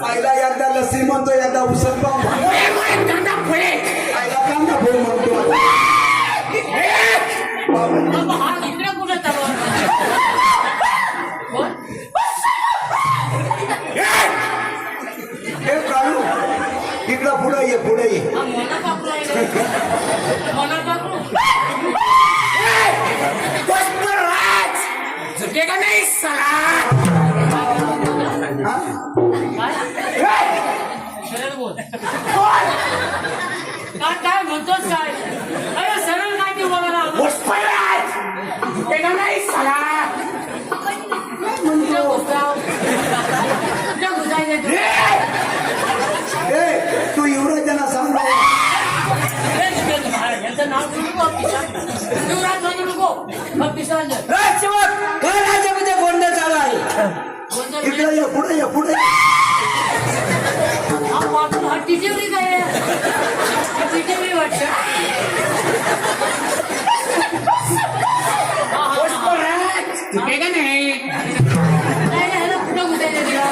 पहिला एकदा लस्सी म्हणतो एकदा उसळ पाव पहिला कांदा फोड म्हणतो हे काढू इकडं पुढे ये पुढे ये झुकेगा नहीं साला काय म्हणतोस काय अरे सरळ काय ते बोलायला झुकेगा नहीं साला तू युवराजांना सांग यांचं नाव युवराज म्हणू नको मग पिसाळ काय राज्यामध्ये गोंधळ चालू आहे इकडे ये पुढे ये पुढे हा टिचवली काय टिचवली वाटत झुकेगा नहीं कुठं गुजायचं तिला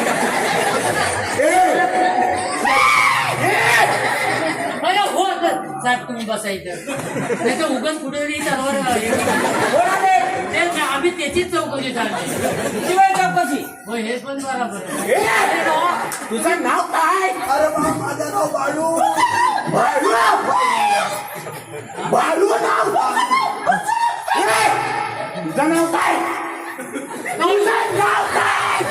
हो साहेब तुम्ही बसायचं नाही तर उगाच कुठे चालवर आम्ही त्याचीच चौकशी चालते शिवाय चौकशी हो हे पण बरोबर तुझं नाव काय अरे बा माझं नाव बाळू बाळू बाळू नाव तुझं नाव काय तुझं नाव काय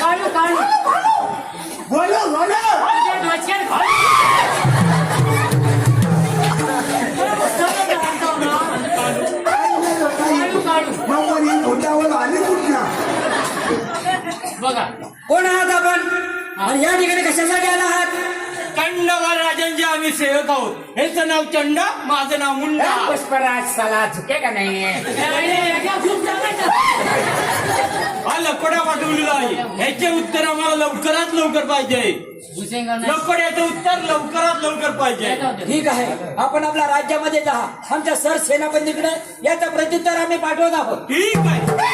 काढू काढू बोलो बोलो भूतावर आले कुठला बघा कोण आहात आपण आणि या ठिकाणी कशासाठी आला आहात चंडवा राजांचे आम्ही सेवक आहोत. ह्याचं नाव चंड, माझं नाव मुंडा. पुष्पराज साला झुकेगा नाही हा लपडा पाठवलेला आहे. ह्याचे उत्तर आम्हाला लवकरात लवकर पाहिजे. लपड्याचं उत्तर लवकरात लवकर पाहिजे. ठीक आहे, आपण आपल्या राज्यामध्ये जा. आमच्या सर सेनापतीकडे याचं प्रत्युत्तर आम्ही पाठवत आहोत. ठीक आहे.